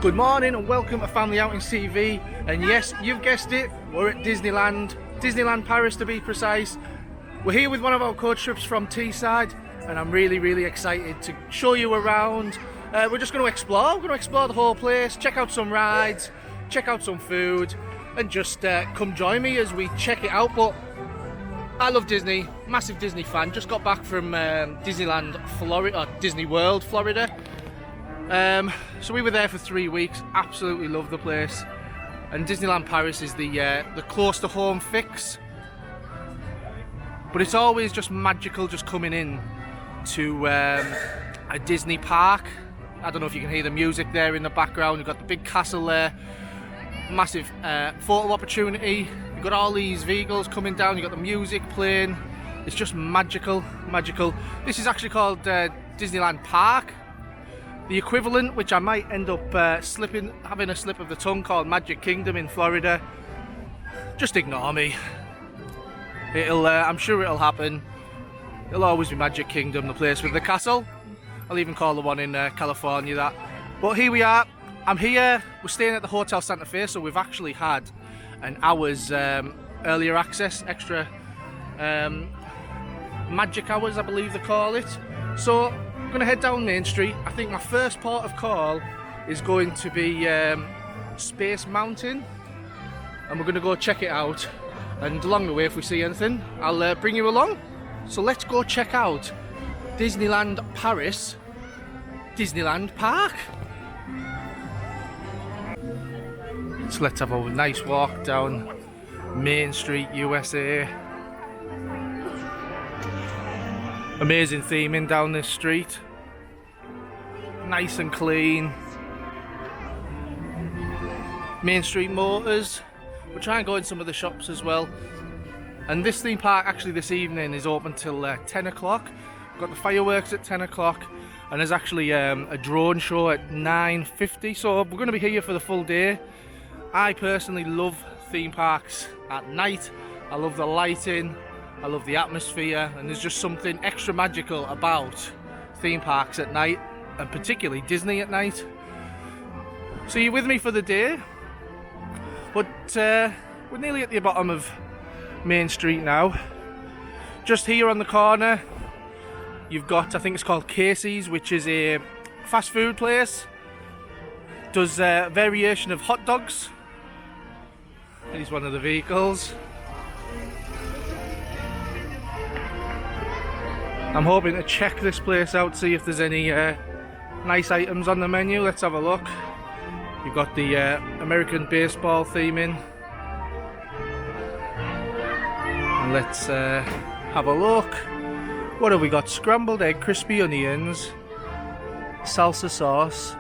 Good morning and welcome to Family Outings TV. And yes, you've guessed it, we're at Disneyland Paris to be precise. We're here with one of our coach trips from Teesside, and I'm really excited to show you around. We're just going to explore. We're going to explore the whole place, check out some rides, check out some food, and just come join me as we check it out. But I love Disney, massive Disney fan. Just got back from Disneyland, Florida, or Disney World, Florida. So we were there for 3 weeks. Absolutely love the place. And Disneyland Paris is the close to home fix. But it's always just magical, just coming in to a Disney park. I don't know if you can hear the music there in the background. You've got the big castle there. Massive photo opportunity. You've got all these vehicles coming down. You've got the music playing. It's just magical. This is actually called Disneyland Park. The equivalent, which I might end up having a slip of the tongue, called Magic Kingdom in Florida. Just ignore me. I'm sure it'll happen. It'll always be Magic Kingdom, the place with the castle. I'll even call the one in California that. But here we are. I'm here. We're staying at the Hotel Santa Fe, so we've actually had an hour's earlier access, extra magic hours, I believe they call it. So I'm going to head down Main Street. I think my first port of call is going to be Space Mountain, and we're going to go check it out. And along the way, if we see anything, I'll bring you along. So let's go check out Disneyland Paris, Disneyland Park. So let's have a nice walk down Main Street, USA. Amazing theming down this street. Nice and clean. Main Street Motors. We'll try and go in some of the shops as well. And this theme park actually this evening is open till 10 o'clock. We've got the fireworks at 10 o'clock. And there's actually a drone show at 9:50. So we're going to be here for the full day. I personally love theme parks at night. I love the lighting. I love the atmosphere, and there's just something extra magical about theme parks at night, and particularly Disney at night. So you're with me for the day, but we're nearly at the bottom of Main Street now. Just here on the corner, you've got, I think it's called Casey's, which is a fast food place. Does a variation of hot dogs. Here's one of the vehicles. I'm hoping to check this place out, see if there's any nice items on the menu. Let's have a look. You've got the American baseball theming. And let's have a look. What have we got? Scrambled egg, crispy onions, salsa sauce.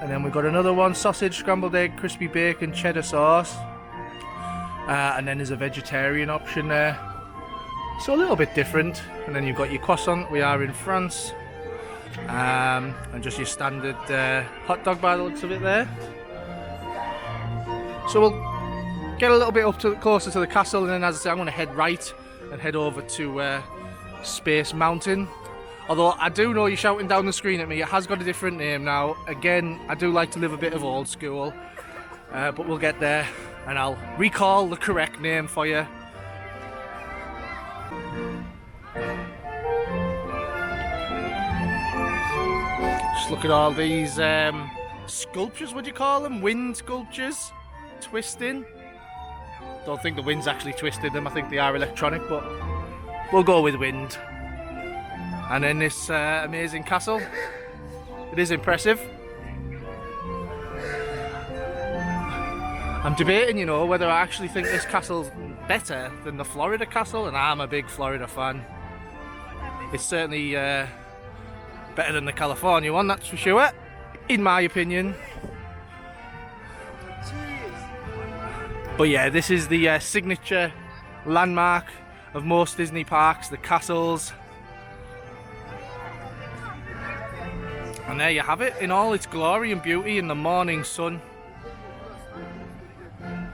And then we've got another one, sausage, scrambled egg, crispy bacon, cheddar sauce. And then there's a vegetarian option there. So a little bit different. And then you've got your croissant. We are in France. And just your standard hot dog by the looks of it there. So we'll get a little bit closer to the castle, and then as I say, I'm going to head right and head over to Space Mountain. Although I do know you're shouting down the screen at me, it has got a different name now. Again, I do like to live a bit of old school. But we'll get there and I'll recall the correct name for you. Just look at all these sculptures, would you call them? Wind sculptures? Twisting. Don't think the wind's actually twisted them, I think they are electronic, but we'll go with wind. And then this amazing castle. It is impressive. I'm debating, you know, whether I actually think this castle's better than the Florida castle, and I'm a big Florida fan. It's certainly better than the California one, that's for sure, in my opinion. But yeah, this is the signature landmark of most Disney parks, the castles. And there you have it in all its glory and beauty in the morning sun.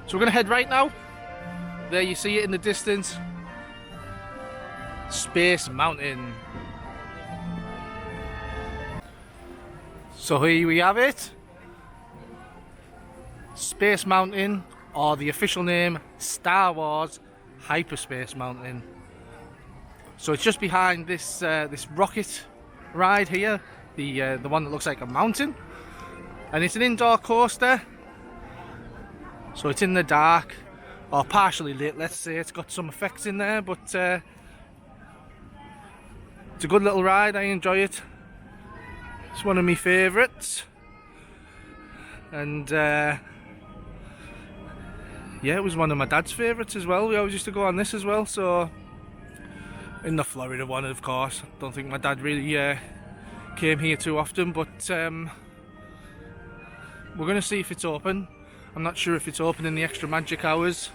So we're going to head right now. There you see it in the distance. Space Mountain. So here we have it. Space Mountain, or the official name Star Wars Hyperspace Mountain. So it's just behind this this rocket ride here, the one that looks like a mountain, and it's an indoor coaster. So it's in the dark, or partially lit, let's say. It's got some effects in there, but it's a good little ride. I enjoy it. It's one of my favourites, and yeah, it was one of my dad's favourites as well. We always used to go on this as well. So in the Florida one, of course. I don't think my dad really came here too often, but we're going to see if it's open. I'm not sure if it's open in the extra magic hours,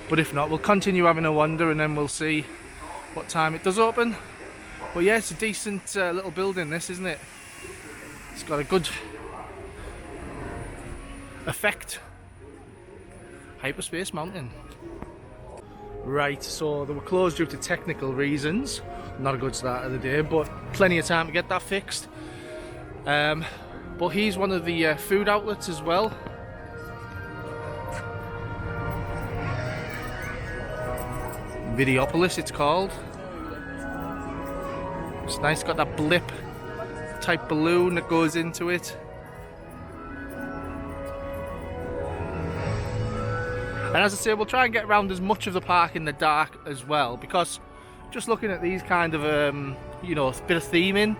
but if not, we'll continue having a wander and then we'll see what time it does open. But yeah, it's a decent little building, this, isn't it? It's got a good effect. Hyperspace Mountain. Right, so they were closed due to technical reasons. Not a good start of the day, but plenty of time to get that fixed. But he's one of the food outlets as well. Videopolis, it's called. It's nice, got that blip type balloon that goes into it. And as I say, we'll try and get around as much of the park in the dark as well, because just looking at these kind of, you know, a bit of theming,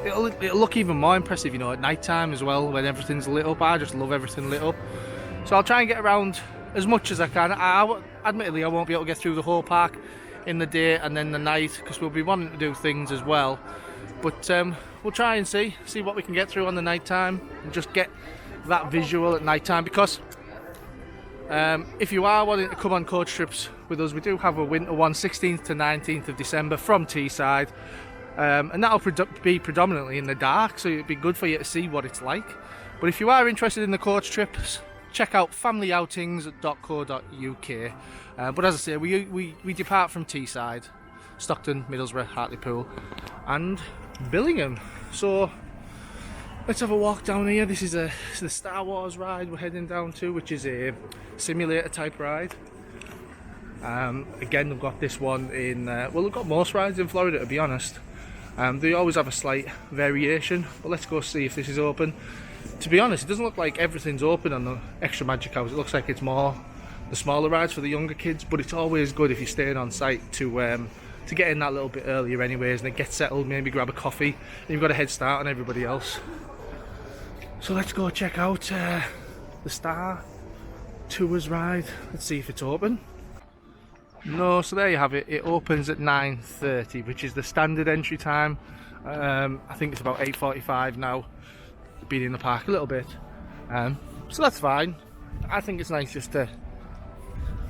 it'll look even more impressive, you know, at night time as well, when everything's lit up. I just love everything lit up. So I'll try and get around as much as I can. Admittedly, I won't be able to get through the whole park in the day and then the night, because we'll be wanting to do things as well. But we'll try and see what we can get through on the night time and just get that visual at night time, because if you are wanting to come on coach trips with us, we do have a winter one, 16th to 19th of December from Teesside, and that'll be predominantly in the dark, so it'd be good for you to see what it's like. But if you are interested in the coach trips, check out familyoutings.co.uk. But as I say, we depart from Teesside, Stockton, Middlesbrough, Hartlepool and Billingham. So let's have a walk down here. This is the Star Wars ride we're heading down to, which is a simulator type ride. Again, they've got this one in, well, they've got most rides in Florida, to be honest. They always have a slight variation, but let's go see if this is open. To be honest, it doesn't look like everything's open on the extra magic hours. It looks like it's more the smaller rides for the younger kids, but it's always good if you're staying on site to get in that little bit earlier anyways, and then get settled, maybe grab a coffee, and you've got a head start on everybody else. So let's go check out the Star Tours ride. Let's see if it's open. No, so there you have it. It opens at 9:30, which is the standard entry time. I think it's about 8:45 now. Been in the park a little bit, so that's fine. I think it's nice just to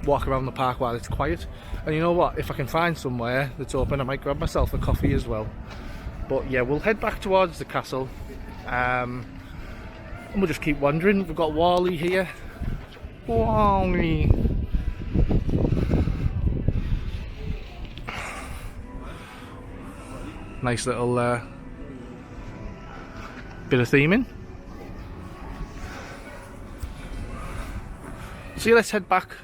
walk around the park while it's quiet. And you know what? If I can find somewhere that's open, I might grab myself a coffee as well. But yeah, we'll head back towards the castle, and we'll just keep wandering. We've got Wally here. Wally. Nice little bit of theming. So yeah, let's head back.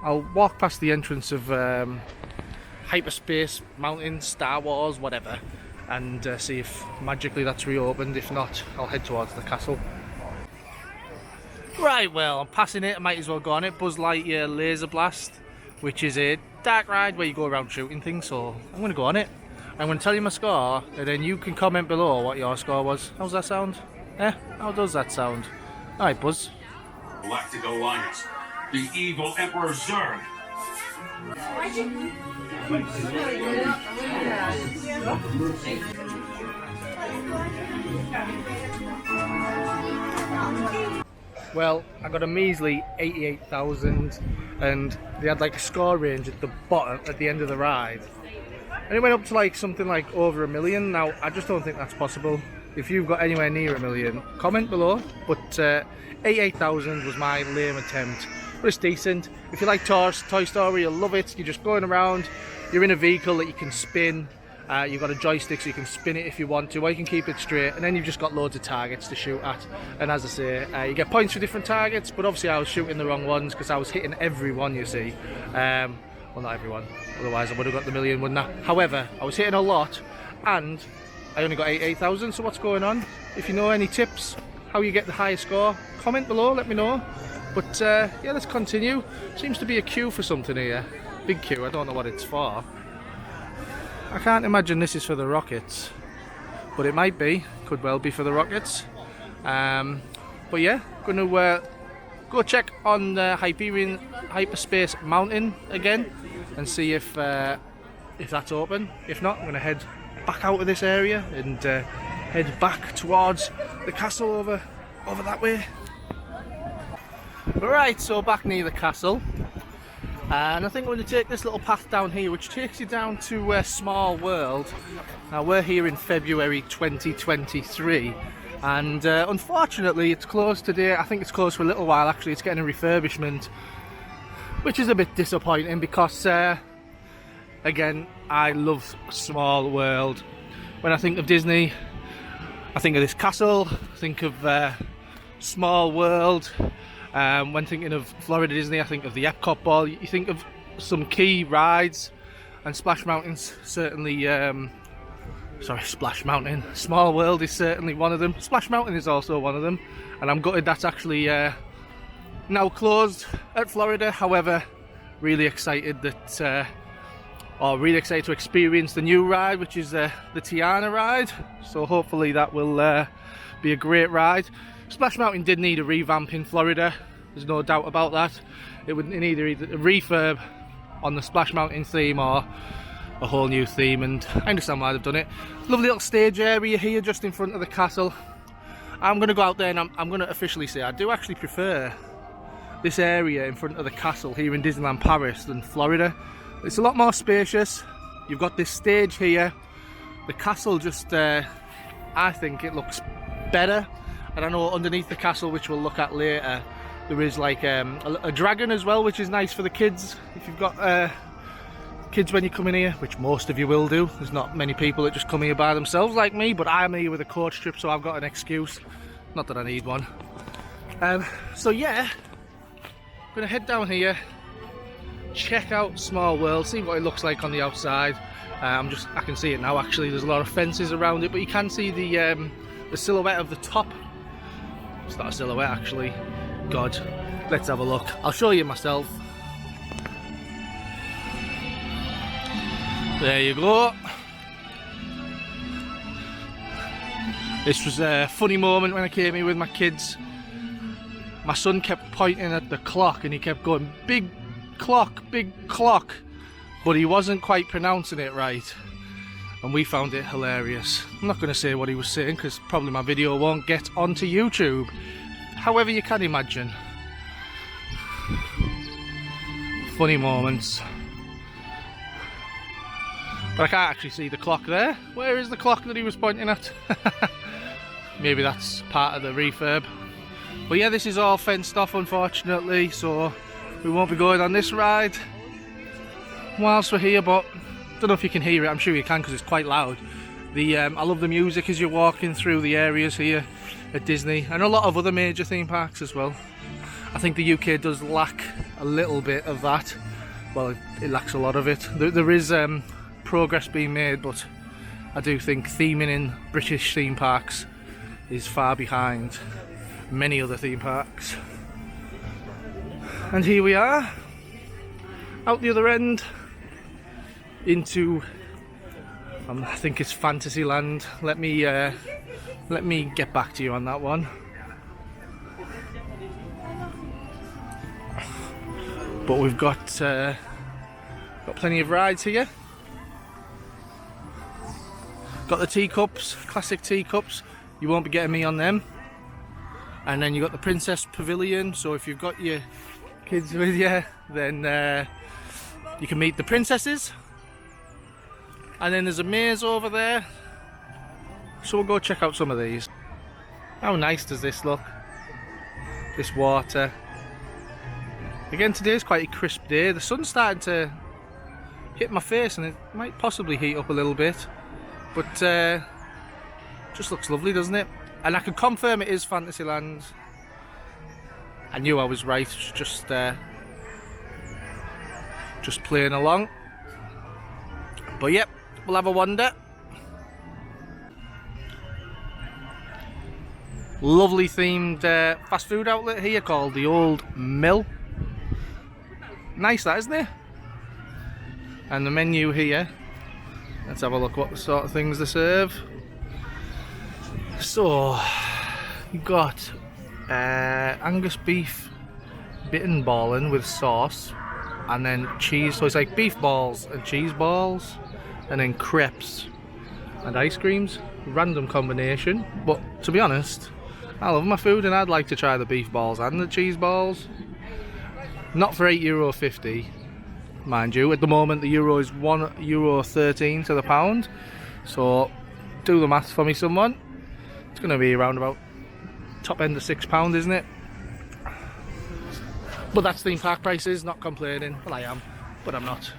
I'll walk past the entrance of Hyperspace Mountain, Star Wars, whatever, and see if magically that's reopened. If not, I'll head towards the castle. Right, well, I'm passing it. I might as well go on it. Buzz Lightyear Laser Blast, which is a dark ride where you go around shooting things. So I'm going to go on it. I'm going to tell you my score, and then you can comment below what your score was. How's that sound? Eh? How does that sound? Alright, Buzz. Galactic Alliance. The evil Emperor Zurg. Well, I got a measly 88,000, and they had like a score range at the bottom, at the end of the ride. And it went up to like something like over 1 million. Now, I just don't think that's possible. If you've got anywhere near 1 million, comment below. But 88,000 was my lame attempt. But it's decent. If you like Toy Story, you'll love it. You're just going around, you're in a vehicle that you can spin, You've got a joystick so you can spin it if you want to, or you can keep it straight, and then you've just got loads of targets to shoot at. And as I say, you get points for different targets, but obviously I was shooting the wrong ones because I was hitting every one, you see. Well, not everyone, otherwise I would have got the million, wouldn't I? However, I was hitting a lot, and I only got 8,000, so what's going on? If you know any tips how you get the highest score, comment below, let me know. But yeah, let's continue. Seems to be a queue for something here. Big queue, I don't know what it's for. I can't imagine this is for the rockets, but it might be, could well be for the rockets. But yeah, gonna go check on the Hyperspace Mountain again and see if that's open. If not, I'm gonna head back out of this area and head back towards the castle over that way. Right, so back near the castle. And I think we're going to take this little path down here, which takes you down to Small World. Now we're here in February 2023, and unfortunately it's closed today. I think it's closed for a little while actually. It's getting a refurbishment, which is a bit disappointing because again, I love Small World. When I think of Disney, I think of this castle, I think of Small World. When thinking of Florida Disney, I think of the Epcot ball. You think of some key rides, and Splash Mountain's certainly, Splash Mountain. Small World is certainly one of them. Splash Mountain is also one of them, and I'm gutted that's actually now closed at Florida. However, really excited that, really excited to experience the new ride, which is the Tiana ride. So hopefully that will be a great ride. Splash Mountain did need a revamp in Florida, there's no doubt about that. It would need either a refurb on the Splash Mountain theme or a whole new theme, and I understand why they've done it. Lovely little stage area here just in front of the castle. I'm going to go out there and I'm going to officially say I do actually prefer this area in front of the castle here in Disneyland Paris than Florida. It's a lot more spacious. You've got this stage here. The castle just, I think it looks better. And I know underneath the castle, which we'll look at later, there is like a dragon as well, which is nice for the kids. If you've got kids when you come in here, which most of you will do. There's not many people that just come here by themselves like me, but I'm here with a coach trip, so I've got an excuse. Not that I need one. So yeah, I'm going to head down here, check out Small World, see what it looks like on the outside. I can see it now actually, there's a lot of fences around it, but you can see the silhouette of the top. It's not a silhouette actually. God, let's have a look. I'll show you myself. There you go. This was a funny moment when I came here with my kids. My son kept pointing at the clock and he kept going, big clock, but he wasn't quite pronouncing it right. And we found it hilarious. I'm not going to say what he was saying because probably my video won't get onto YouTube. However, you can imagine. Funny moments. But I can't actually see the clock there. Where is the clock that he was pointing at? Maybe that's part of the refurb. But yeah, this is all fenced off unfortunately, so we won't be going on this ride whilst we're here, but don't know if you can hear it. I'm sure you can because it's quite loud. I love the music as you're walking through the areas here at Disney and a lot of other major theme parks as well. I think the UK does lack a little bit of that. Well, it lacks a lot of it. There is progress being made, but I do think theming in British theme parks is far behind many other theme parks. And here we are, out the other end, into I think it's Fantasyland. Let me get back to you on that one. But we've got plenty of rides here. Got the teacups, classic teacups. You won't be getting me on them. And then you got the Princess Pavilion. So if you've got your kids with you, then you can meet the princesses. And then there's a maze over there. So we'll go check out some of these. How nice does this look? This water. Again, today's quite a crisp day. The sun's starting to hit my face and it might possibly heat up a little bit. but just looks lovely, doesn't it? And I can confirm it is Fantasyland. I knew I was right. It's just playing along. But yep, we'll have a wander. Lovely themed fast food outlet here called the Old Mill. Nice that, isn't it? And the menu here. Let's have a look what sort of things they serve. So, you've got Angus beef bitten ballin with sauce, and then cheese. So it's like beef balls and cheese balls, and then crepes and ice creams. Random combination, but to be honest, I love my food and I'd like to try the beef balls and the cheese balls. Not for €8.50, mind you. At the moment the euro is €1.13 to the pound, so do the maths for me someone. It's going to be around about top end of £6, isn't it? But that's theme park prices, not complaining. Well, I am, but I'm not.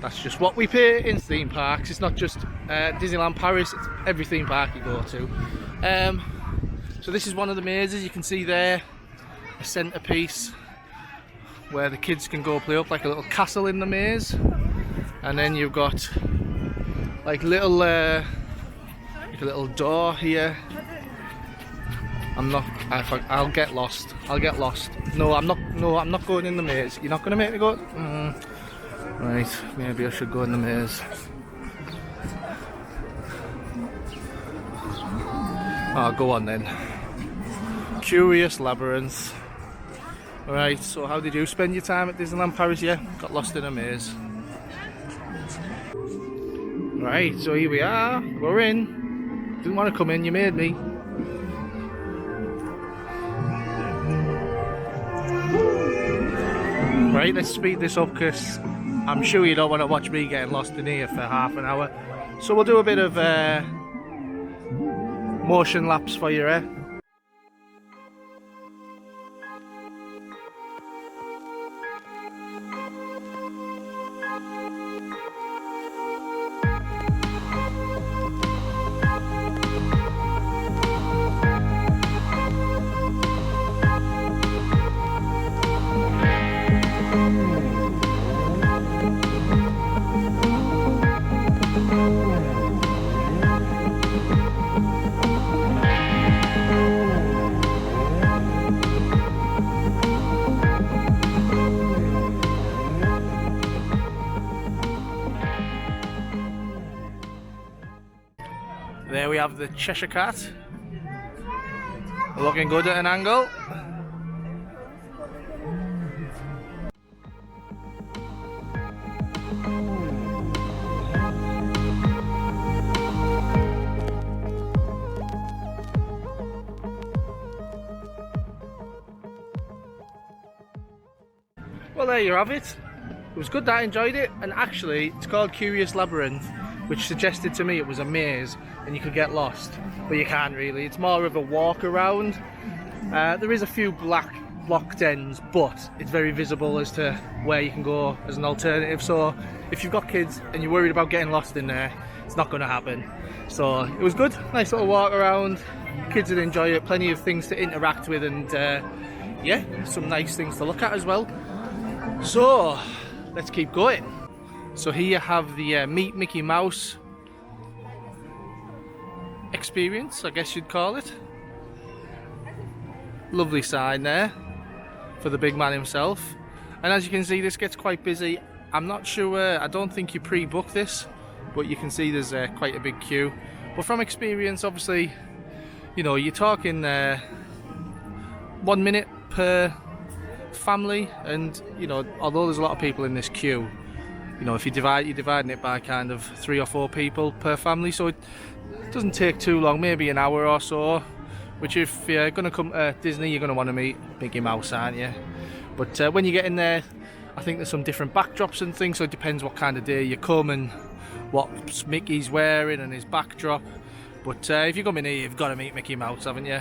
That's just what we pay in theme parks. It's not just Disneyland Paris, it's every theme park you go to. So this is one of the mazes. You can see there a centrepiece where the kids can go play up, like a little castle in the maze. And then you've got like a little door here. I'll get lost. No, I'm not going in the maze. You're not going to make me go? Right, maybe I should go in the maze. Oh, go on then. Curious Labyrinth. Right, so how did you spend your time at Disneyland Paris? Yeah, got lost in a maze. Right, so here we are. We're in. Didn't want to come in, you made me. Right, let's speed this up because I'm sure you don't want to watch me getting lost in here for half an hour. So we'll do a bit of motion laps for you, eh? There we have the Cheshire Cat, looking good at an angle. Well, there you have it. It was good that I enjoyed it, and actually it's called Curious Labyrinth, which suggested to me it was a maze and you could get lost, but you can't really. It's more of a walk around. There is a few blocked ends, but it's very visible as to where you can go as an alternative. So if you've got kids and you're worried about getting lost in there, it's not going to happen. So it was good, nice little walk around. Kids would enjoy it, plenty of things to interact with, and yeah, some nice things to look at as well. So let's keep going. So here you have the Meet Mickey Mouse experience, I guess you'd call it. Lovely sign there for the big man himself. And as you can see, this gets quite busy. I'm not sure, I don't think you pre-book this, but you can see there's quite a big queue. But from experience, obviously, you know, you're talking 1 minute per family, and you know, although there's a lot of people in this queue, you know, if you're dividing it by kind of 3 or 4 people per family, so it doesn't take too long, maybe an hour or so. Which, if you're going to come to Disney, you're going to want to meet Mickey Mouse, aren't you? But when you get in there, I think there's some different backdrops and things, so it depends what kind of day you come and what Mickey's wearing and his backdrop. But if you come in here, you've got to meet Mickey Mouse, haven't you?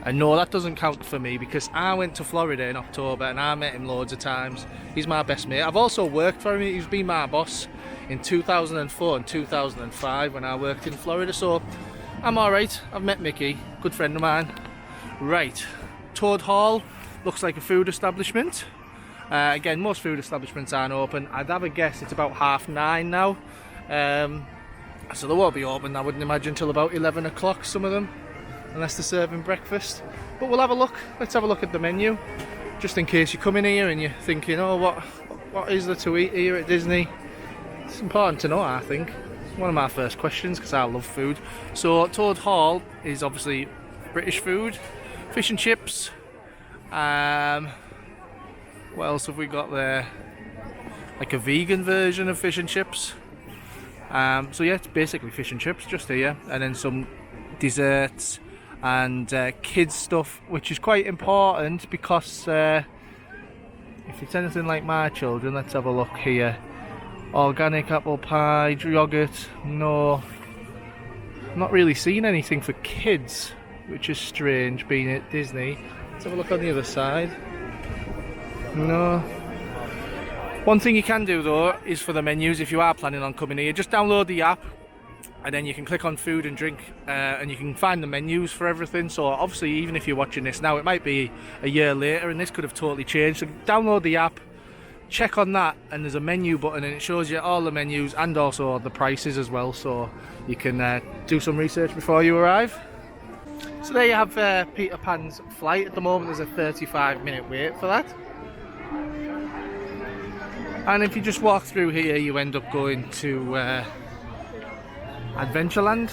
And no, that doesn't count for me, because I went to Florida in October and I met him loads of times. He's my best mate. I've also worked for him. He's been my boss in 2004 and 2005 when I worked in Florida, so I'm alright. I've met Mickey, good friend of mine. Right, Toad Hall looks like a food establishment. Again, most food establishments aren't open. I'd have a guess it's about 9:30 now. So they won't be open, I wouldn't imagine, until about 11 o'clock, some of them, unless they're serving breakfast. But we'll have a look. Let's have a look at the menu, just in case you come in here and you're thinking, oh, what is there to eat here at Disney? It's important to know, I think. It's one of my first questions because I love food. So Toad Hall is obviously British food, fish and chips. What else have we got there? Like a vegan version of fish and chips. So yeah, it's basically fish and chips just here, and then some desserts and kids stuff, which is quite important because if it's anything like my children, let's have a look here. Organic apple pie, yogurt, no, I'm not really seeing anything for kids, which is strange being at Disney. Let's have a look on the other side. No. One thing you can do though is for the menus, if you are planning on coming here, just download the app and then you can click on food and drink and you can find the menus for everything. So obviously, even if you're watching this now, it might be a year later and this could have totally changed. So download the app, check on that, and there's a menu button and it shows you all the menus and also the prices as well, so you can do some research before you arrive. So there you have Peter Pan's flight. At the moment there's a 35-minute wait for that. And if you just walk through here, you end up going to Adventureland.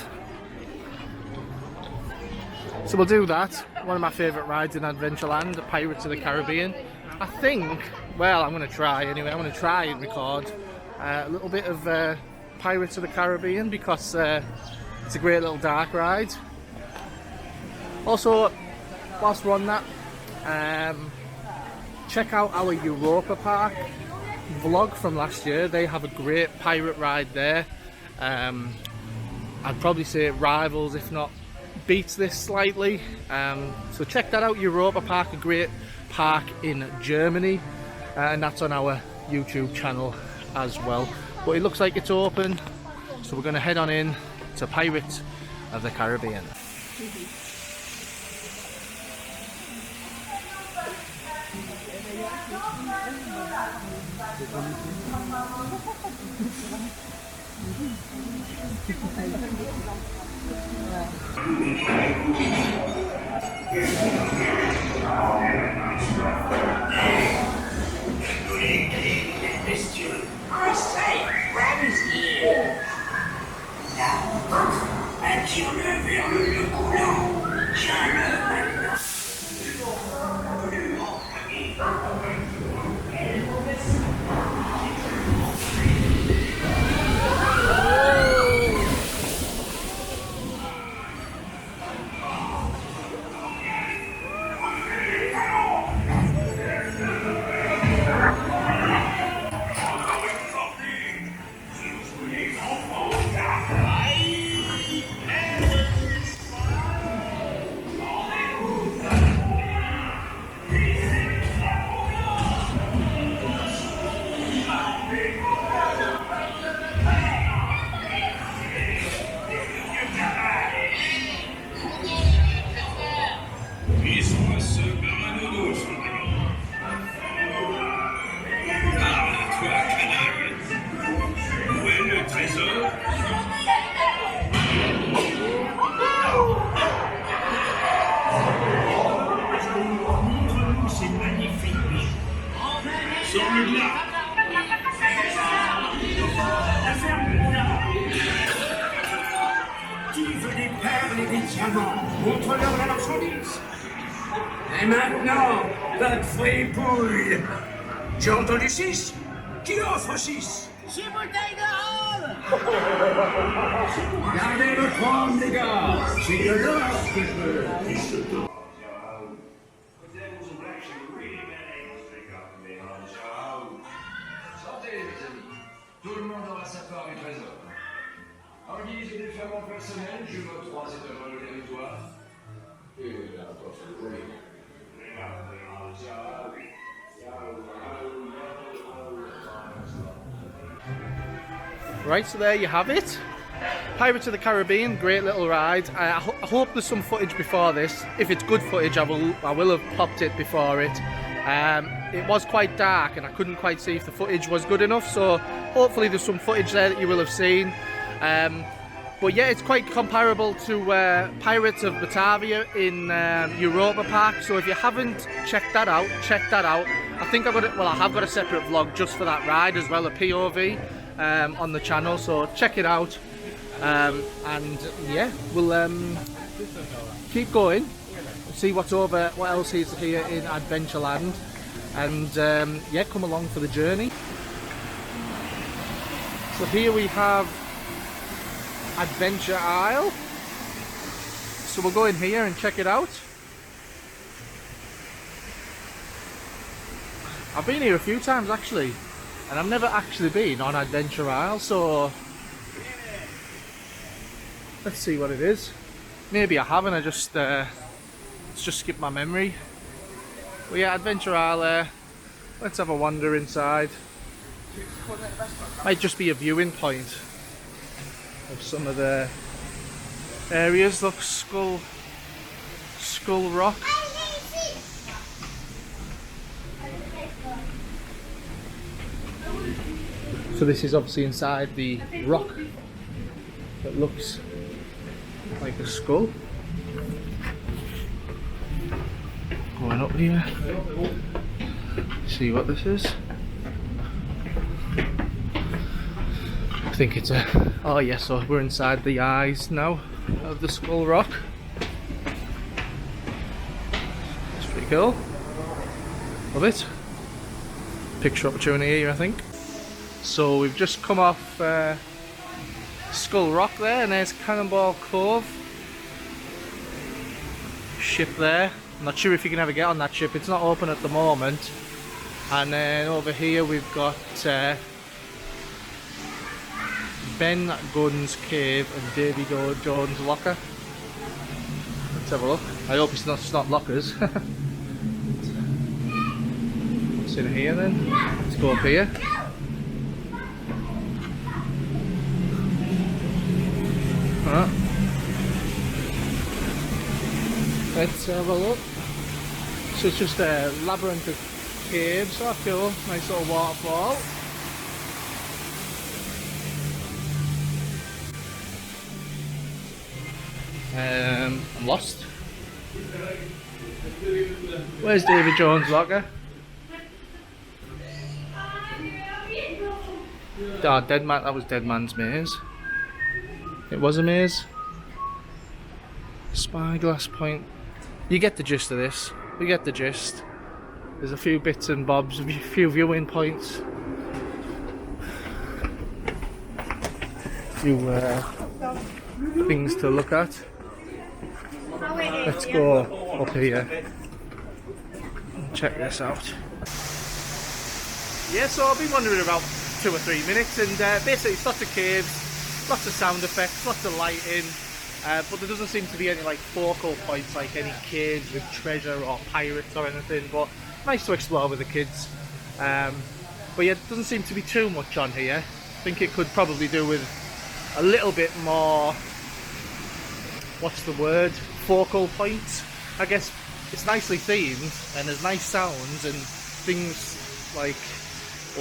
So we'll do that. One of my favourite rides in Adventureland, the Pirates of the Caribbean. I think, well, I'm going to try anyway. I'm going to try and record a little bit of Pirates of the Caribbean because it's a great little dark ride. Also, whilst we're on that, check out our Europa Park vlog from last year. They have a great pirate ride there. I'd probably say it rivals, if not beats this slightly. So check that out, Europa Park, a great park in Germany, and that's on our YouTube channel as well. But it looks like it's open, so we're going to head on in to Pirates of the Caribbean. I say, Red is here. Now, attire-le vers le lieu coulant. Tiens-le maintenant. Montre-leur la marchandise. Et maintenant, la fripouille. Tu as entendu 6? Qui offre 6? 6 bouteilles de rhum. Gardez le trône, les gars. C'est de l'or que je veux. Santé, mes amis. Tout le monde aura sa part du trésor. En guise de déferment personnel, je m'octroie cette œuvre de territoire. Et la porte de voler. Right, so there you have it. Pirates of the Caribbean, great little ride. I hope there's some footage before this. If it's good footage, I will have popped it before it. It was quite dark and I couldn't quite see if the footage was good enough, so hopefully there's some footage there that you will have seen. But yeah, it's quite comparable to Pirates of Batavia in Europa Park, so if you haven't checked that out, check that out. I think I have got a separate vlog just for that ride as well, a POV on the channel, so check it out. And yeah, we'll keep going, see what else is here in Adventureland, and yeah, come along for the journey. So here we have Adventure Isle, so we'll go in here and check it out. I've been here a few times actually, and I've never actually been on Adventure Isle, so let's see what it is. Maybe I haven't, it's just skipped my memory. Well, yeah, Adventure Isle there. Let's have a wander inside. Might just be a viewing point of some of the areas. Look, Skull Rock. So this is obviously inside the rock that looks like a skull. Going up here, see what this is. I think it's a... oh yeah, so we're inside the eyes now of the Skull Rock. It's pretty cool. Love it. Picture opportunity here, I think. So we've just come off Skull Rock there, and there's Cannonball Cove. Ship there. I'm not sure if you can ever get on that ship, it's not open at the moment. And then over here we've got Ben Gunn's Cave and Davy Jones Locker. Let's have a look. I hope it's not lockers. What's in here then? Let's go up here. Let's have a look. So it's just a labyrinth of caves. Oh cool, nice little waterfall. I'm lost. Where's Davy Jones' Locker? Oh, Dead Man, that was Dead Man's Maze. It was a maze. Spyglass Point. You get the gist of this. You get the gist. There's a few bits and bobs, a few viewing points. A few things to look at. Let's go up here and check this out. Yeah, so I've been wandering about 2 or 3 minutes, and basically it's lots of caves, lots of sound effects, lots of lighting. But there doesn't seem to be any like focal points, like any caves with treasure or pirates or anything, but nice to explore with the kids. But yeah, it doesn't seem to be too much on here. I think it could probably do with a little bit more, what's the word, focal points. I guess it's nicely themed and there's nice sounds and things like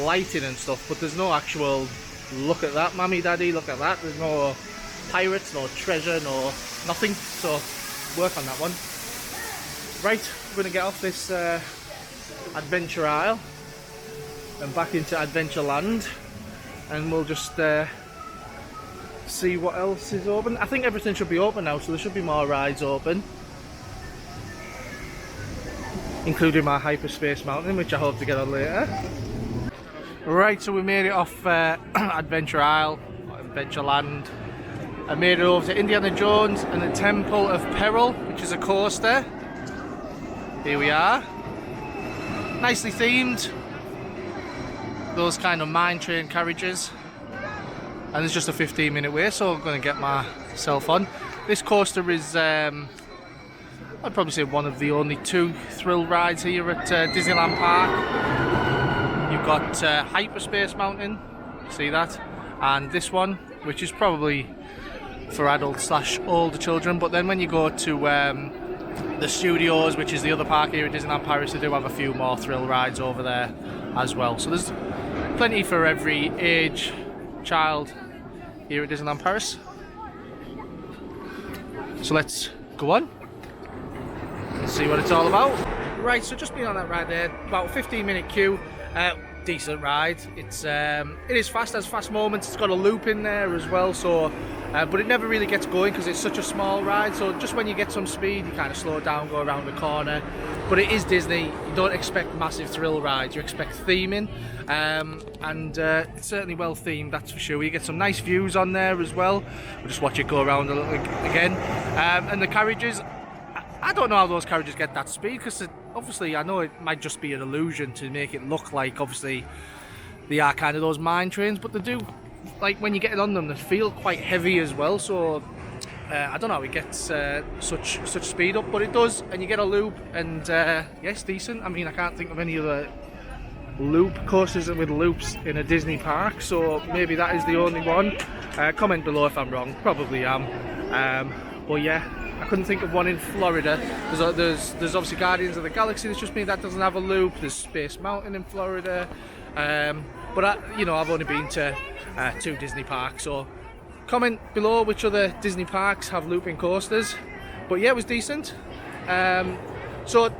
lighting and stuff, but there's no actual, look at that, mommy, daddy, look at that. There's no pirates, no treasure, no nothing, so work on that one. Right, we're going to get off this Adventure Isle and back into Adventureland, and we'll just see what else is open. I think everything should be open now, so there should be more rides open, including my Hyperspace Mountain, which I hope to get on later. Right, so we made it off Adventure Isle, Adventureland. I made it over to Indiana Jones and the Temple of Peril, which is a coaster. Here we are. Nicely themed. Those kind of mine train carriages. And it's just a 15-minute wait, so I'm going to get myself on. This coaster is, I'd probably say, one of the only 2 thrill rides here at Disneyland Park. You've got Hyperspace Mountain, see that? and this one, which is probably for adults slash older children. But then when you go to the studios, which is the other park here at Disneyland Paris, they do have a few more thrill rides over there as well. So there's plenty for every age, child here at Disneyland Paris. So let's go on and see what it's all about. Right, so just been on that ride there, about a 15-minute queue. Decent ride. It is fast, has fast moments. It's got a loop in there as well, so but it never really gets going because it's such a small ride. So just when you get some speed, you kind of slow down, go around the corner. But it is Disney. You don't expect massive thrill rides. You expect theming, and it's certainly well themed, that's for sure. You get some nice views on there as well. We'll just watch it go around a little again. And the carriages, I don't know how those carriages get that speed, because obviously I know it might just be an illusion to make it look like obviously they are kind of those mine trains, but they do, like when you get on them, they feel quite heavy as well. So I don't know how it gets such speed up, but it does, and you get a loop, and yes, decent. I mean, I can't think of any other loop courses with loops in a Disney park, so maybe that is the only one. Comment below if I'm wrong, probably am. But yeah, I couldn't think of one in Florida. There's obviously Guardians of the Galaxy, it's just me that doesn't have a loop. There's Space Mountain in Florida, but I've only been to 2 Disney parks, so comment below which other Disney parks have looping coasters. But yeah, it was decent. So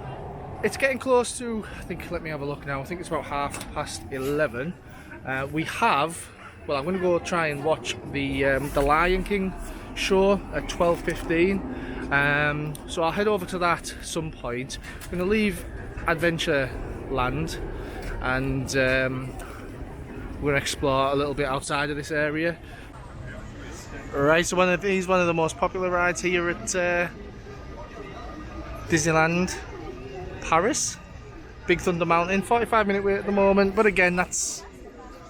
it's getting close to, I think, let me have a look now, I think it's about 11:30. We have, well, I'm going to go try and watch the Lion King show at 12:15. So I'll head over to that some point. I'm going to leave Adventureland, and we're going to explore a little bit outside of this area. Right, so he's one of the most popular rides here at Disneyland Paris. Big Thunder Mountain, 45-minute wait at the moment, but again, that's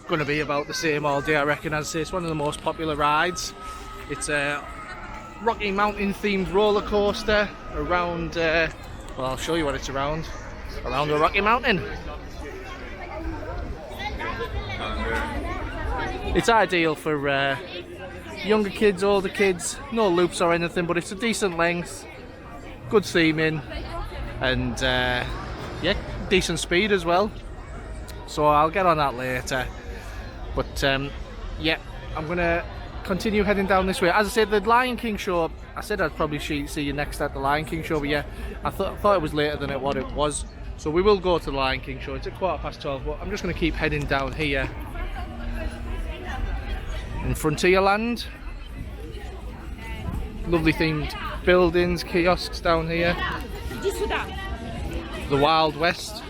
going to be about the same all day, I reckon. As I say, it's one of the most popular rides. It's a Rocky Mountain themed roller coaster around, well, I'll show you what it's around the Rocky Mountain. It's ideal for younger kids, older kids, no loops or anything, but it's a decent length, good theming, and yeah, decent speed as well. So I'll get on that later, but yeah, I'm gonna continue heading down this way. As I said, the Lion King show, I said I'd probably see you next at the Lion King show, but yeah, I thought it was later than what it was, so we will go to the Lion King show. It's at 12:15, but I'm just going to keep heading down here in Frontierland. Lovely themed buildings, kiosks down here. The Wild West,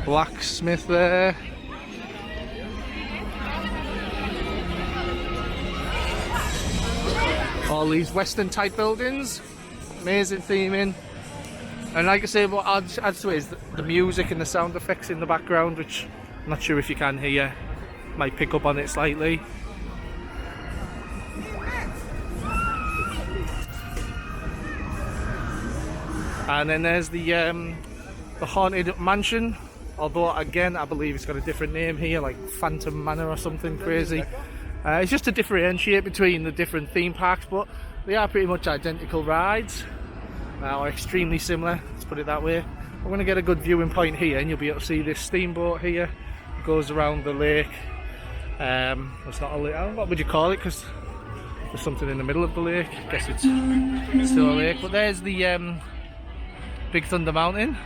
blacksmith there. All these Western type buildings, amazing theming, and like I say, what adds to it is the music and the sound effects in the background, which I'm not sure if you can hear, might pick up on it slightly. And then there's the Haunted Mansion, although again I believe it's got a different name here, like Phantom Manor or something crazy. It's just to differentiate between the different theme parks, but they are pretty much identical rides, or extremely similar, let's put it that way. I'm going to get a good viewing point here, and you'll be able to see this steamboat here. It goes around the lake. It's not a lake, what would you call it, because there's something in the middle of the lake. I guess it's still a lake, but there's the Big Thunder Mountain.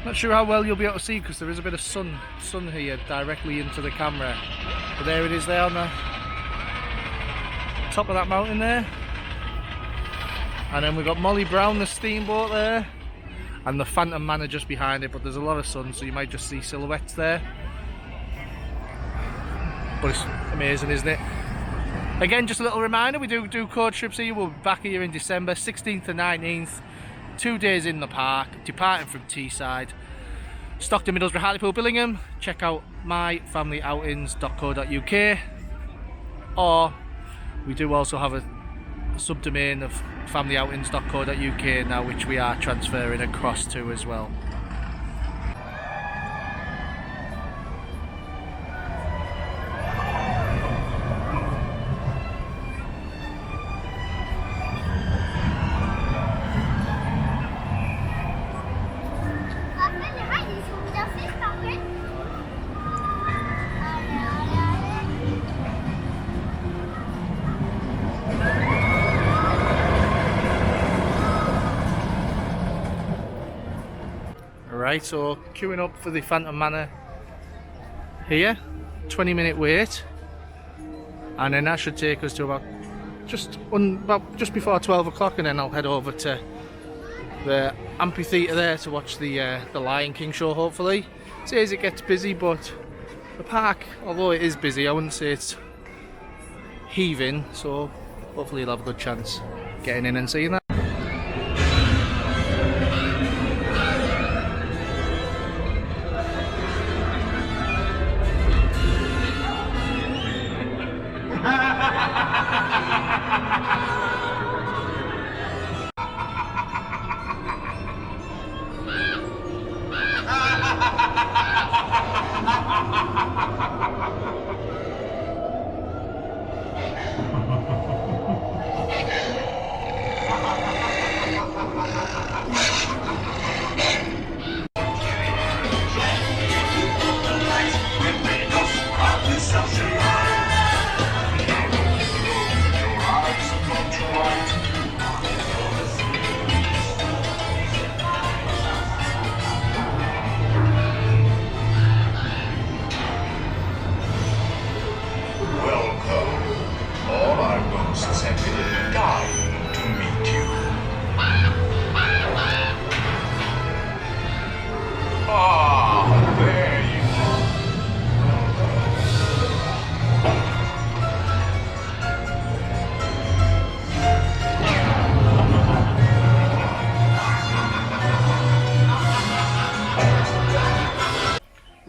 Not sure how well you'll be able to see because there is a bit of sun here directly into the camera, but there it is there on the top of that mountain there. And then we've got Molly Brown the steamboat there, and the Phantom Manor just behind it, but there's a lot of sun, so you might just see silhouettes there. But it's amazing, isn't it? Again, just a little reminder, we do coach trips here. We'll be back here in December 16th to 19th. 2 days in the park, departing from Teesside, Stockton, Middlesbrough, Hartlepool, Billingham. Check out myfamilyoutings.co.uk, or we do also have a subdomain of familyoutings.co.uk now, which we are transferring across to as well. Right, so queuing up for the Phantom Manor here, 20-minute wait, and then that should take us to about just before 12 o'clock, and then I'll head over to the amphitheatre there to watch the Lion King show, hopefully. It says it gets busy, but the park, although it is busy, I wouldn't say it's heaving, so hopefully you'll have a good chance getting in and seeing that.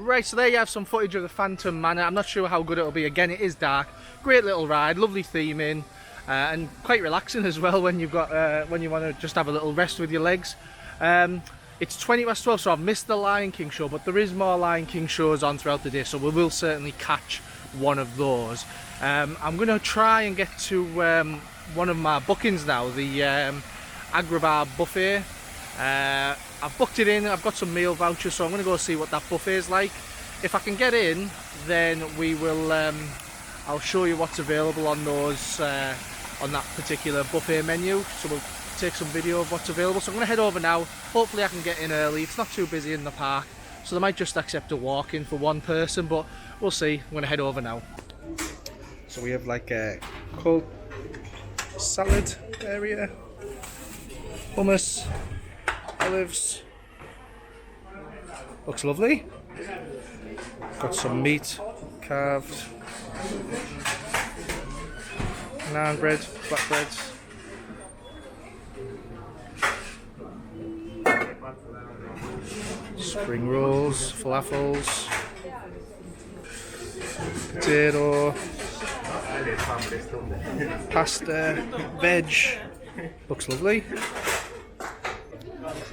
Right, so there you have some footage of the Phantom Manor. I'm not sure how good it'll be. Again, it is dark. Great little ride, lovely theming, and quite relaxing as well when you've got when you want to just have a little rest with your legs. It's 12, so I've missed the Lion King show, but there is more Lion King shows on throughout the day, so we will certainly catch one of those. I'm going to try and get to one of my bookings now, the Agrabah buffet. I've booked it in, I've got some meal vouchers, so I'm going to go see what that buffet is like. If I can get in, then we will, I'll show you what's available on those, on that particular buffet menu. So we'll take some video of what's available. So I'm going to head over now. Hopefully I can get in early. It's not too busy in the park, so they might just accept a walk-in for one person, but we'll see. I'm going to head over now. So we have like a cold salad area, hummus, olives, looks lovely. Got some meat carved, naan bread, flatbreads, spring rolls, falafels, potato, pasta, veg, looks lovely.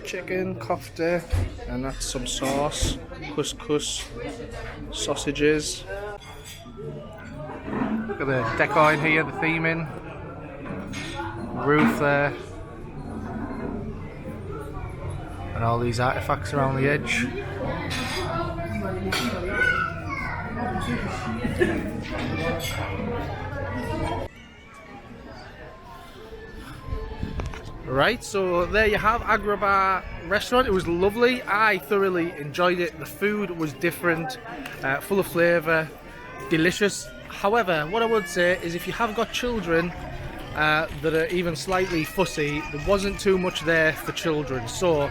Chicken, kofta, and that's some sauce, couscous, sausages. Look at the decor in here, the theming, roof there, and all these artifacts around the edge. Right, so there you have Agrabah restaurant. It was lovely. I thoroughly enjoyed it. The food was different, full of flavour, delicious. However, what I would say is if you have got children that are even slightly fussy, there wasn't too much there for children. So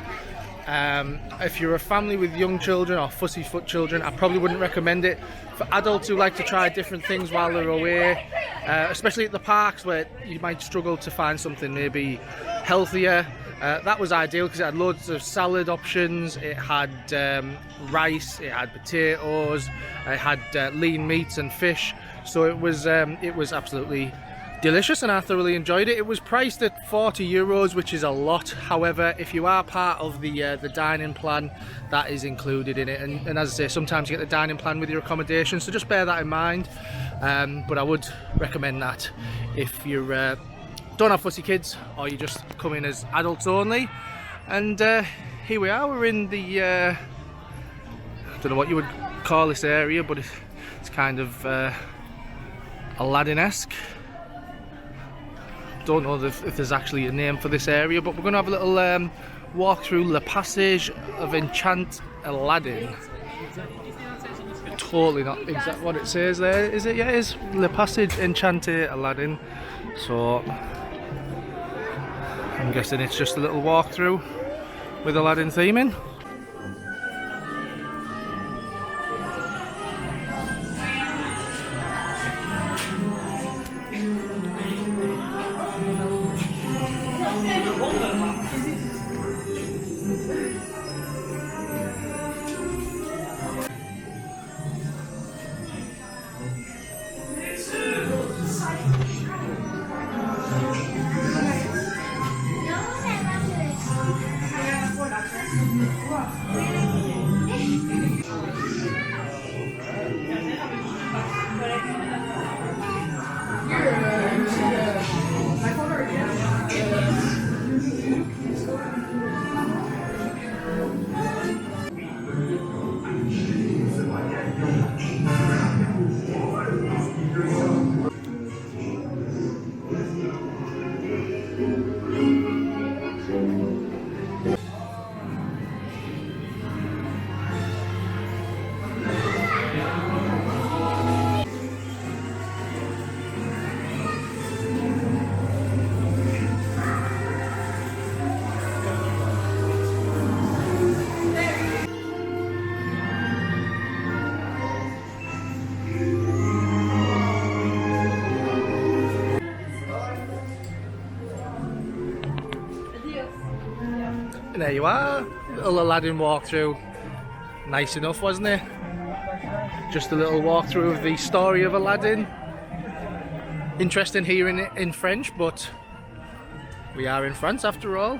if you're a family with young children or fussy foot children, I probably wouldn't recommend it. For adults who like to try different things while they're away, especially at the parks where you might struggle to find something maybe healthier, that was ideal because it had loads of salad options, it had rice, it had potatoes, it had lean meats and fish, so it was absolutely delicious and I thoroughly enjoyed it. It was priced at €40, which is a lot. However, if you are part of the dining plan, that is included in it, and as I say, sometimes you get the dining plan with your accommodation, so just bear that in mind. But I would recommend that if you don't have fussy kids or you just come in as adults only. And here we are, we're in the I don't know what you would call this area, but it's kind of Aladdin-esque. Don't know if there's actually a name for this area, but we're going to have a little walk through Le Passage of Enchant Aladdin. Totally not exactly what it says there, is it? Yeah, it is. Le Passage Enchanté Aladdin. So I'm guessing it's just a little walkthrough with Aladdin theming. And there you are, little Aladdin walkthrough. Nice enough, wasn't it? Just a little walkthrough of the story of Aladdin. Interesting hearing it in French, but we are in France after all.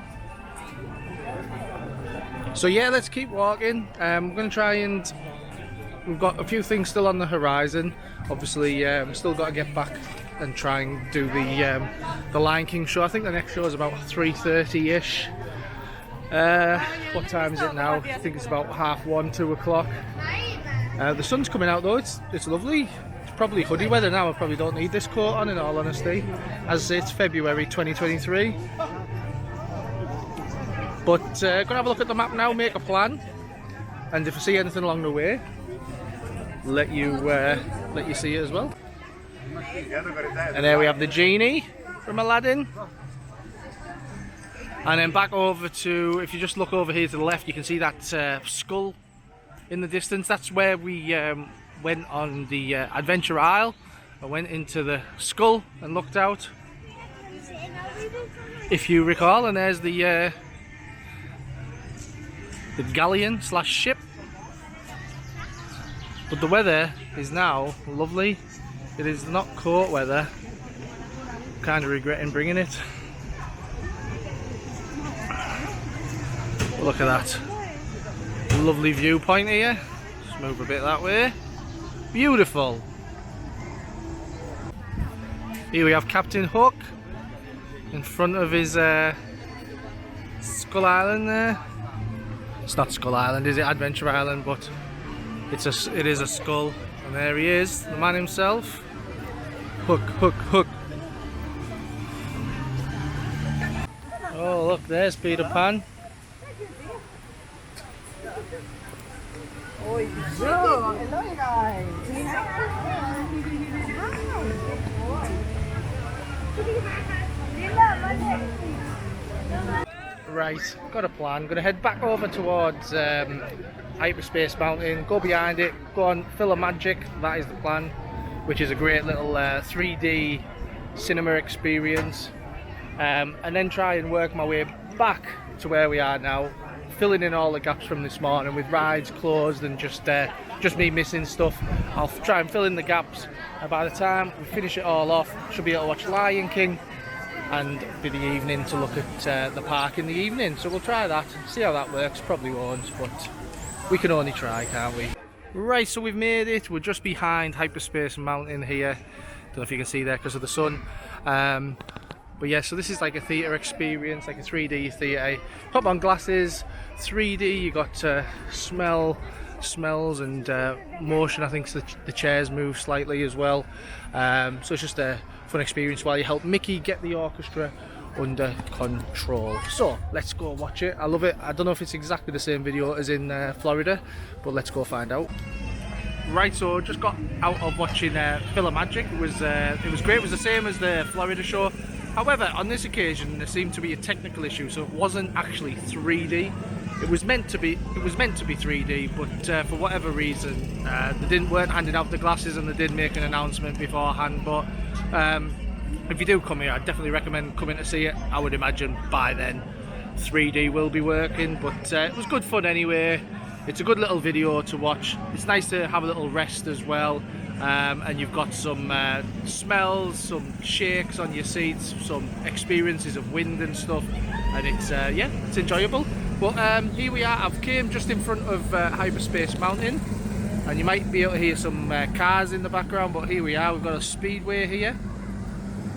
So yeah, let's keep walking. We're going to try and... We've got a few things still on the horizon. Obviously, still got to get back and try and do the Lion King show. I think the next show is about 3:30ish. What time is it now? I think it's about 1:30, 2 o'clock. The sun's coming out though, it's lovely. It's probably hoodie weather now, I probably don't need this coat on in all honesty, as it's February 2023. But gonna have a look at the map now, make a plan, and if I see anything along the way, let you see it as well. And there we have the genie from Aladdin. And then back over to, if you just look over here to the left, you can see that skull in the distance. That's where we went on the Adventure Isle. I went into the skull and looked out, if you recall. And there's the galleon slash ship. But the weather is now lovely. It is not cold weather. Kind of regretting bringing it. Look at that lovely viewpoint here. Just move a bit that way. Beautiful. Here we have Captain Hook in front of his Skull Island there. It's not Skull Island, is it? Adventure Island, but it is a skull. And there he is, the man himself. Hook, Hook, Hook. Oh look, there's Peter Pan. Right, got a plan. Gonna head back over towards Hyperspace Mountain, go behind it, go on Magic. That is the plan, which is a great little 3D cinema experience, and then try and work my way back to where we are now, filling in all the gaps from this morning with rides closed and just me missing stuff. I'll try and fill in the gaps, and by the time we finish it all off, should be able to watch Lion King and be the evening to look at the park in the evening. So we'll try that, see how that works. Probably won't, but we can only try, can't we? Right, so we've made it. We're just behind Hyperspace Mountain here. Don't know if you can see there because of the sun. But yeah, so this is like a theatre experience, like a 3D theatre. Pop on glasses, 3D, you got smells and motion. I think the chairs move slightly as well. So it's just a fun experience while you help Mickey get the orchestra under control. So let's go watch it. I love it. I don't know if it's exactly the same video as in Florida, but let's go find out. Right, so just got out of watching Magic. It was great. It was the same as the Florida show. However, on this occasion there seemed to be a technical issue, so it wasn't actually 3D. It was meant to be 3D, but for whatever reason they weren't handing out the glasses, and they did make an announcement beforehand. But if you do come here, I'd definitely recommend coming to see it. I would imagine by then 3D will be working, but it was good fun anyway. It's a good little video to watch. It's nice to have a little rest as well, and you've got some smells, some shakes on your seats, some experiences of wind and stuff, and it's yeah, it's enjoyable. But here we are. I've came just in front of Hyperspace Mountain, and you might be able to hear some cars in the background, but here we are. We've got a speedway here,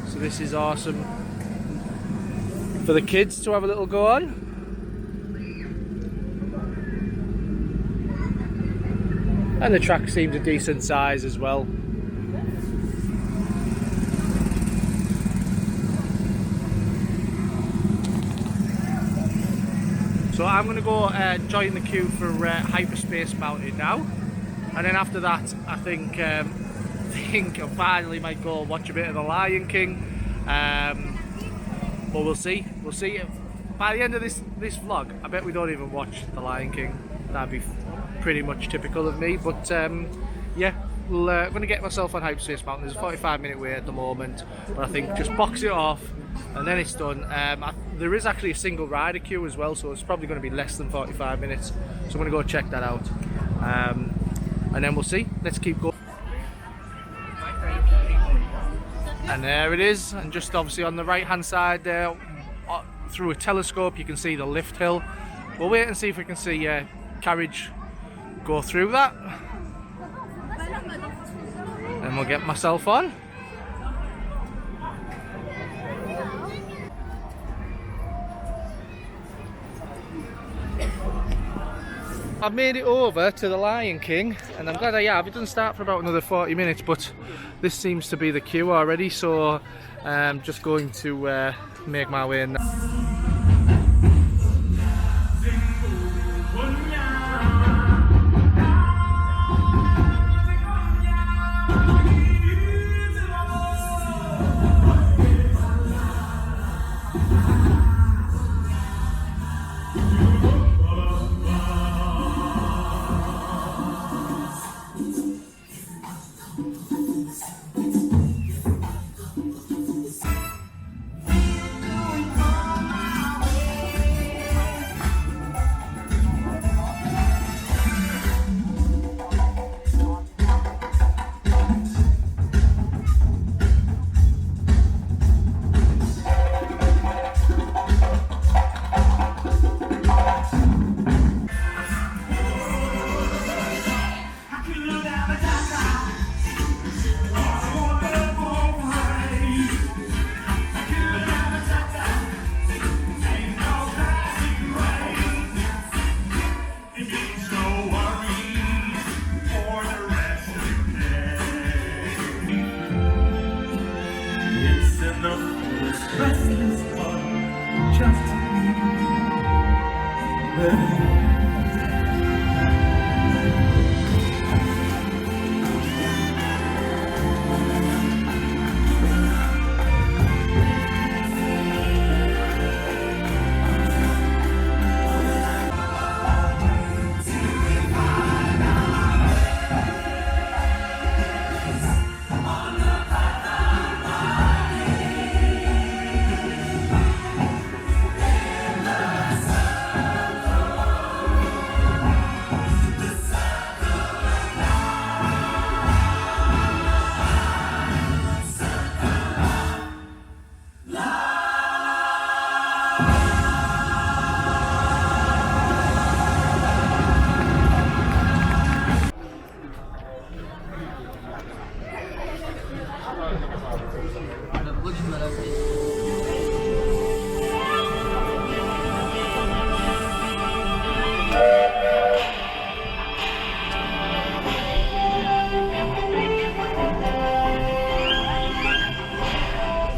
so this is awesome for the kids to have a little go on. And the track seems a decent size as well. So I'm going to go join the queue for Hyperspace Mountain now, and then after that I think I finally might go watch a bit of The Lion King, but we'll see. We'll see. By the end of this vlog, I bet we don't even watch The Lion King. That'd be pretty much typical of me, but yeah, I'm going to get myself on Hyperspace Mountain. There's a 45-minute wait at the moment, but I think just box it off and then it's done. There is actually a single rider queue as well, so it's probably going to be less than 45 minutes, so I'm going to go check that out, and then we'll see. Let's keep going. And there it is, and just obviously on the right hand side there, through a telescope, you can see the lift hill. We'll wait and see if we can see carriage go through that, and we'll get myself on. I've made it over to the Lion King, and I'm glad I have. It doesn't start for about another 40 minutes, but this seems to be the queue already, so I'm just going to make my way in now.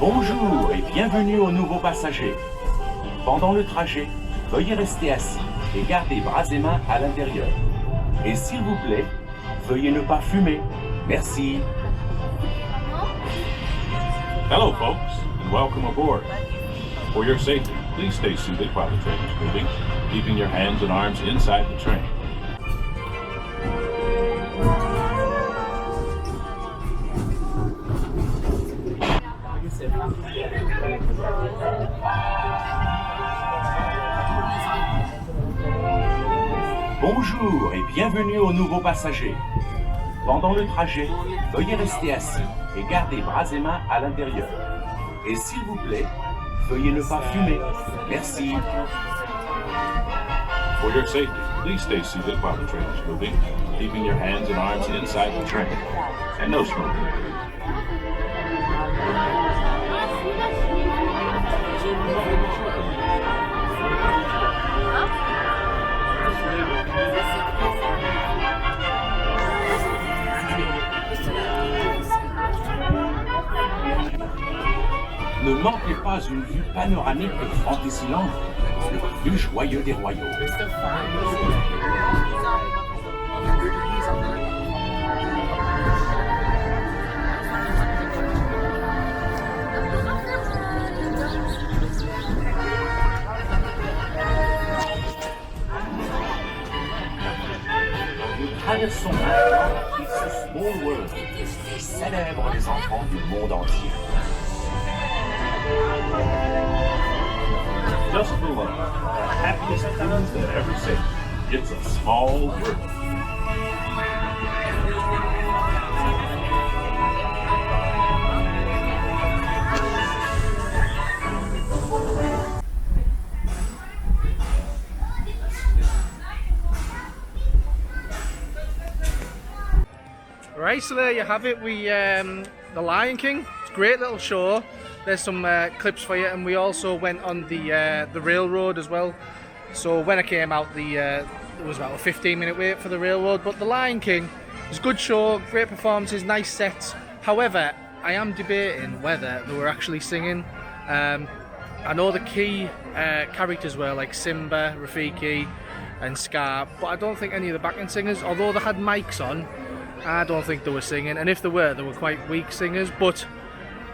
Bonjour et bienvenue aux nouveaux passagers. Pendant le trajet, veuillez rester assis et garder bras et mains à l'intérieur. Et s'il vous plaît, veuillez ne pas fumer. Merci. Hello, folks, and welcome aboard. For your safety, please stay seated while the train is moving, keeping your hands and arms inside the train. Bonjour et bienvenue aux nouveaux passagers. Pendant le trajet, veuillez rester assis et garder bras et mains à l'intérieur. Et s'il vous plaît, veuillez ne pas fumer. Merci. For your safety, please stay seated while the train is moving, keeping your hands and arms inside the train. And no smoking. Ne manquez pas une vue panoramique de Fantasyland, le plus joyeux des royaumes. Nous traversons maintenant It's a Small World, qui célèbre les enfants du monde entier. Just below, the happiest things that ever seen. It's a small world. Right, so there you have it. The Lion King. It's a great little show. There's some clips for you, and we also went on the railroad as well. So when I came out, there was about a 15-minute wait for the railroad. But the Lion King was a good show, great performances, nice sets. However, I am debating whether they were actually singing. I know the key characters were like Simba, Rafiki, and Scar, but I don't think any of the backing singers, although they had mics on, I don't think they were singing. And if they were quite weak singers. But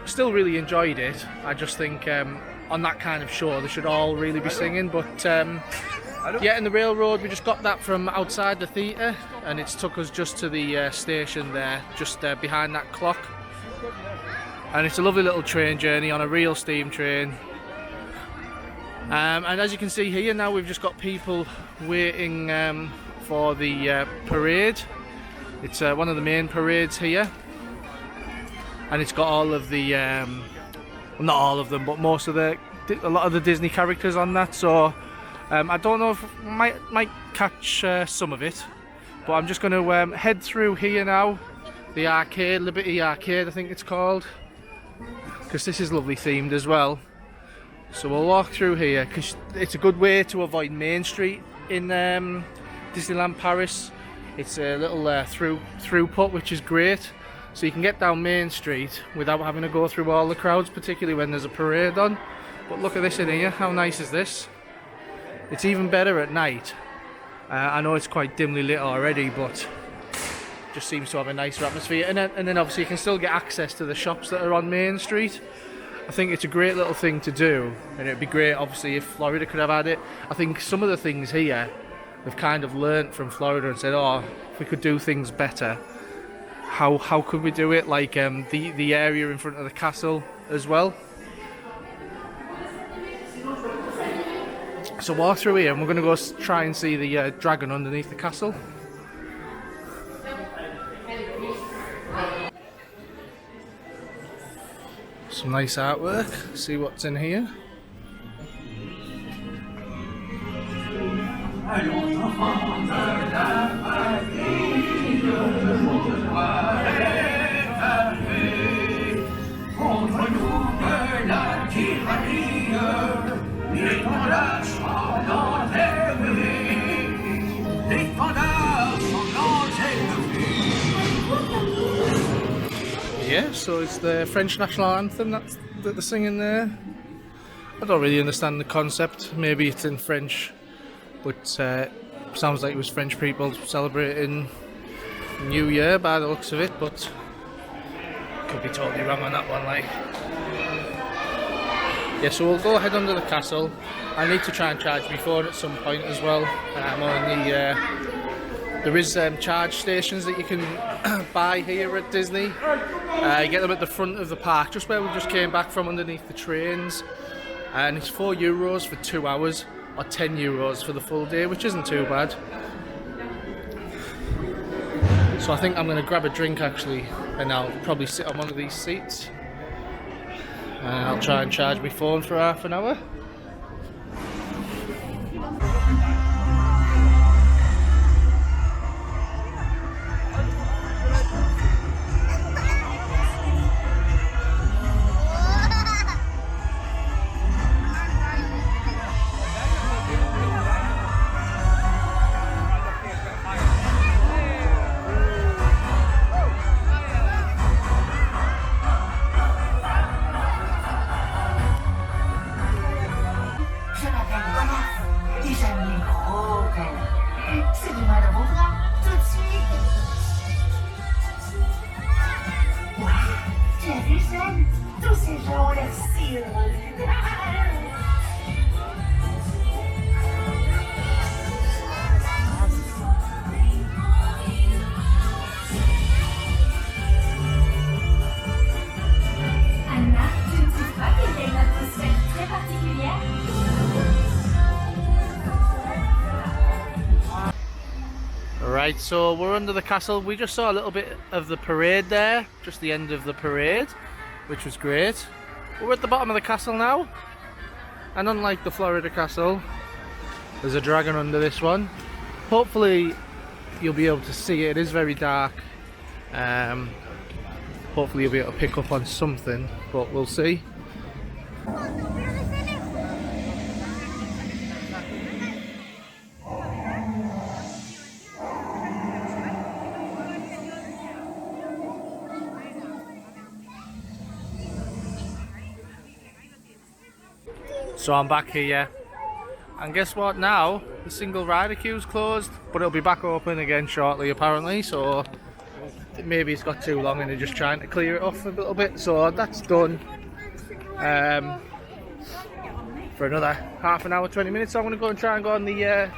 still really enjoyed it. I just think on that kind of show they should all really be singing. But yeah, in the railroad we just got that from outside the theatre, and it's took us just to the station there, just behind that clock. And it's a lovely little train journey on a real steam train. And as you can see here now, we've just got people waiting for the parade. It's one of the main parades here. And it's got all of the, well, not all of them, but most of a lot of the Disney characters on that. So I don't know if might catch some of it, but I'm just going to head through here now. The arcade, Liberty Arcade, I think it's called, because this is lovely themed as well. So we'll walk through here because it's a good way to avoid Main Street in Disneyland Paris. It's a little throughput, which is great. So you can get down Main Street without having to go through all the crowds, particularly when there's a parade on. But look at this in here, how nice is this? It's even better at night. I know it's quite dimly lit already, but just seems to have a nicer atmosphere. And then obviously you can still get access to the shops that are on Main Street. I think it's a great little thing to do, and it'd be great obviously if Florida could have had it. I think some of the things here, they've kind of learnt from Florida and said, oh, if we could do things better, how could we do it? Like the area in front of the castle as well. So walk through here and we're going to go try and see the dragon underneath the castle. Some nice artwork, see what's in here. Yeah, so it's the French national anthem, that's that they're singing there. I don't really understand the concept. Maybe it's in French, but sounds like it was French people celebrating New Year by the looks of it, but could be totally wrong on that one. Like, yeah, so we'll go ahead under the castle. I need to try and charge my phone at some point as well. There is charge stations that you can buy here at Disney. You get them at the front of the park, just where we just came back from underneath the trains. And it's €4 for 2 hours, or €10 for the full day, which isn't too bad. So I think I'm going to grab a drink actually, and I'll probably sit on one of these seats. And I'll try and charge my phone for half an hour. Right, so we're under the castle. We just saw a little bit of the parade there, just the end of the parade, which was great. We're at the bottom of the castle now, and unlike the Florida castle, there's a dragon under this one. Hopefully you'll be able to see it. It is very dark. Hopefully you'll be able to pick up on something, but we'll see. So I'm back here, and guess what now? The single rider queue's closed, but it'll be back open again shortly apparently, so maybe it's got too long and they're just trying to clear it off a little bit. So that's done. For another half an hour, 20 minutes, so I'm going to go and try and go on the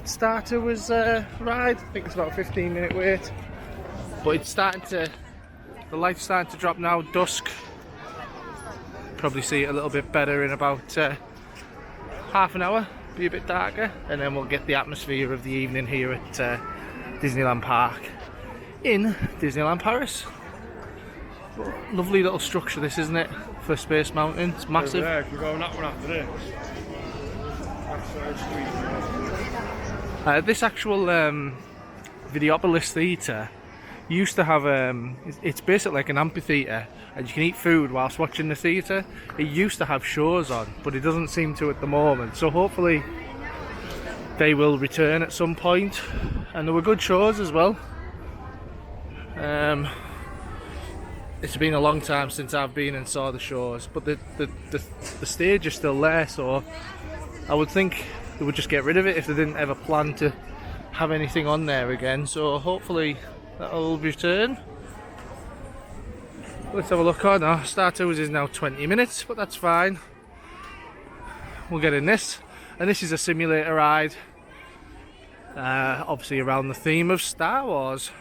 Star Tours ride. I think it's about a 15-minute wait, but it's starting to, the light's starting to drop now, dusk. Probably see it a little bit better in about half an hour, be a bit darker, and then we'll get the atmosphere of the evening here at Disneyland Park in Disneyland Paris. Lovely little structure this, isn't it, for Space Mountain? It's massive. Yeah, we're going that one after this. This actual Videopolis Theatre used to have, it's basically like an amphitheatre, and you can eat food whilst watching the theatre. It used to have shows on, but it doesn't seem to at the moment, so hopefully they will return at some point. And there were good shows as well. It's been a long time since I've been and saw the shows, but the stage is still there, so I would think they would just get rid of it if they didn't ever plan to have anything on there again. So hopefully that'll return. Let's have a look. Oh no, Star Tours is now 20 minutes, but that's fine. We'll get in this, and this is a simulator ride, obviously around the theme of Star Wars.